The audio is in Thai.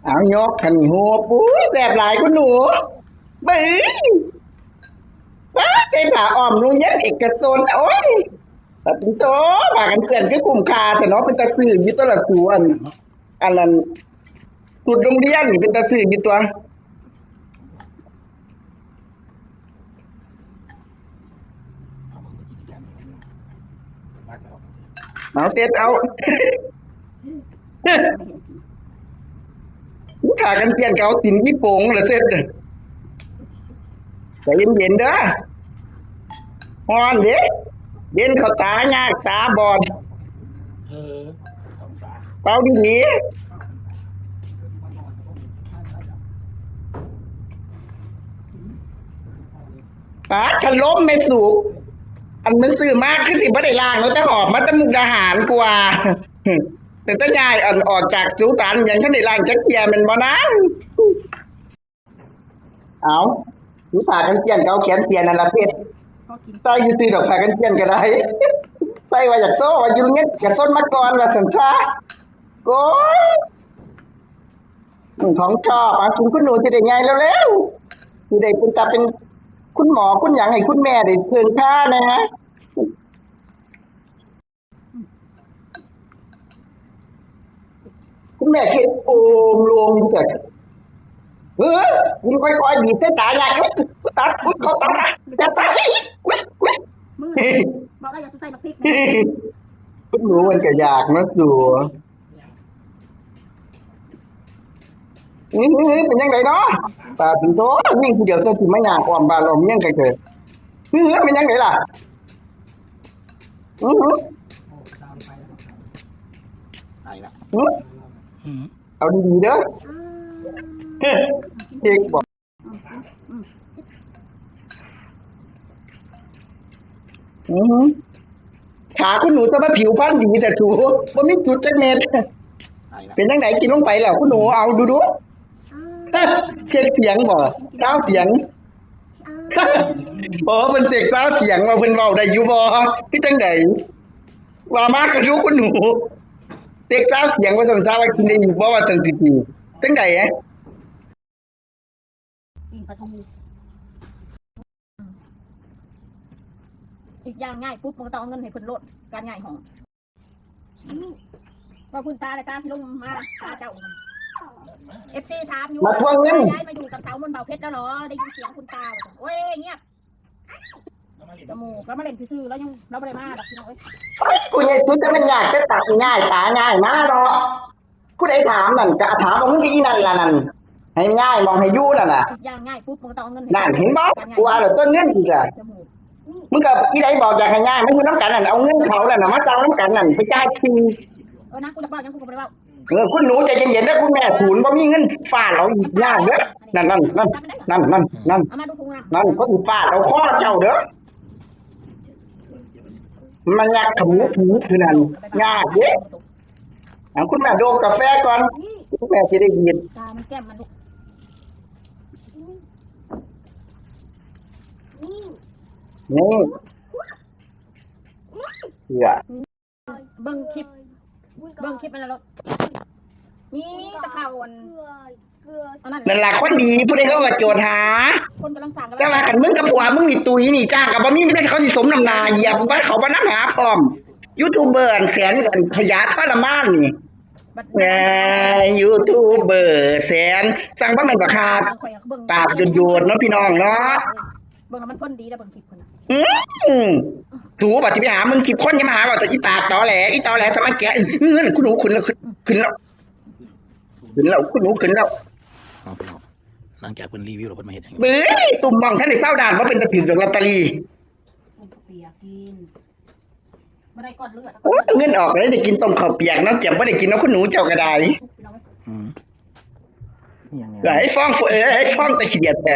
เอายกขันหัวปุ้ยแสบหลายคุณหนูบื้อว้าใจผ่าอ้อมนุ่งยัดเอกชนโอ้ยแต่เป็นโตผ่ากันเพื่อนก็กลุ่มคาแต่เนาะเป็นตะสื่ออยู่ตัวละส่วนอันนั้นสุดโรงเรียนนี่เป็นตะสื่ออยู่ตัวเอาเต็ดเอาขากันเปลี่ยนเกาสินญี่ปุ่งละเสร็จใจเย็นๆเด้อฮอนเด้เย็นเขาตายากตาบอดเออสองตาเป่าดีๆคันล้มไม่สุกอันมันซื้อมากขึ้นสิบ่ได้ล่างแล้วจะออกมาตะมุกดาหารกว่าแต่ถ้ายายอ่อนออกจากสุสานยังท่านได้ล่างจักเทียแมันบ่นะเอาหรือผ่ากันเปลี่ยนเกาแขนเสียนั่นล่ะเพ็ดใต้ซื่อๆดอกผ่ากันเปลี่ยนก็ได้ใต้ว่าอยากโซ่ว่าอยู่เงี้ยกันส้นมาก่อนว่าซั่นซะโอ้ยของชอบคุณหนูสิได้ใหญ่แล้วสิได้เป็นตาเป็นคุณหมอคุณหยังให้คุณแม่ได้เพิ่นค่านะฮะคุณแม่คิดโอมรวมจักยิงค่อยๆบีบใส่ตาใหญ่ตัดพุดเขาตัดจะตายมือบอกว่าอย่าใส่มาพริกคุณหนูมันก็อยากนะสัวเป็นยังไงเนาะตาถึงโตยิ่งผู้เดียวก็สิมาย่างความบาลมยังไงเกิดเป็นยังไงล่ะเอาดีๆเด้อเด็กบอกขาคุณหนูจะมาผิวพรรณดีแต่ถูว่าไม่จุดจักเม็ดเป็นยังไงกินลงไปแล้วคุณหนูเอาดูเช็คเสียงบ่เก้าเสียงบ่เป็นเสกเศร้าเสียงว่าเพิ่นเว้าได้อยู่บ่คือจังไดว่ามากก็รู้คุณหนูเสกเศร้าเสียงว่าซั่นๆว่ากินได้อยู่บ่ว่าจังสิจังไดอีกอย่างง่ายปุ๊บมันก็ต้องเอาเงินให้คนโลดการง่ายของว่าคุณตาอะไรตาที่ลงมาตาเจ้าเอฟซีถามอยู่ย้ายมาอยู่กับเสาบนเบาเพชรแล้วเหรอได้ยินเสียงคุณตาโอ้ยเงียบจมูกแล้วมาเล่นซื่อแล้วยังเราไม่ได้มาดอกพี่น้อยกูยังทุจะมันยากแต่ตาง่ายตาง่ายมาดอกผู้ใดถามนั่นก็ถามว่ามึงอีนั่นล่ะนั่นให้ง่ายมองให้ยู่นั่นน่ะย่างง่ายปุ๊บมึงต้องเงินนั่นเห็นบ่กูว่าแล้วต้นเงินอีกอ่ะมึงก็อีใดบอกอยากให้ง่ายมันอยู่น้ำกันนั่นเอาเงินเขานั่นน่ะมาจ้างน้ำกันนั่นไปจ่ายทีนะกูจะบอกยังกูก็ไม่ได้บอกคุณหนูใจเย็นๆนะคุณแม่ศูนย์บ่มีเงินฟาดเราอีกยากเด้อนั่นก็สิฟาดเราข้อเจ้าเด้อมันยากขมูถูคือนั่นยากเด้อคุณแม่โดนกาแฟก่อนคุณแม่สิได้ยินตามันแก้มมันลูกนี่เบิ้งคลิปมันแล้วมีตะเข่านั่นแหละคนดีผู้ใดเขาก็โจทย์หาคนกำลังสั่งแต่ว่ากันมึงกับผัวมึงนี่ตุยนี่จ้างกับบ่มีไม่ได้เขาสิสมน้ำนาเหยียบบ้านเขาบ้านน้ำหาพร้อมยูทูบเบอร์แสนกันขยะทรมานนี่ยูทูบเบอร์แสนสั่งบ้านมันราคาตาบโยนเนาะพี่น้องเนาะเบิ่งแล้วมันพ้นดีนะเบิ่งคลิปคนถูบัตรที่ไปหามึงคลิปคนยังมาหาว่าจะอีตาตอแหลสมัยแกเงินคุณหนูขึ้นแล้วคุณหนูขึ้นแล้วหลังจากเพิ่นรีวิวแล้วเพิ่นมาเฮ็ดเบ้ยตุ่มมองท่านในเศร้าด่านว่าเป็นตะถึงดอกลอตเตอรี่เงินออกเลยได้กินต้มข้าวเปียกน้ำเจ็บไม่ได้กินน้ำคุณหนูเจ้ากระไดไอ้ฟ้องไอ้ฟ้องตะเขียดแต่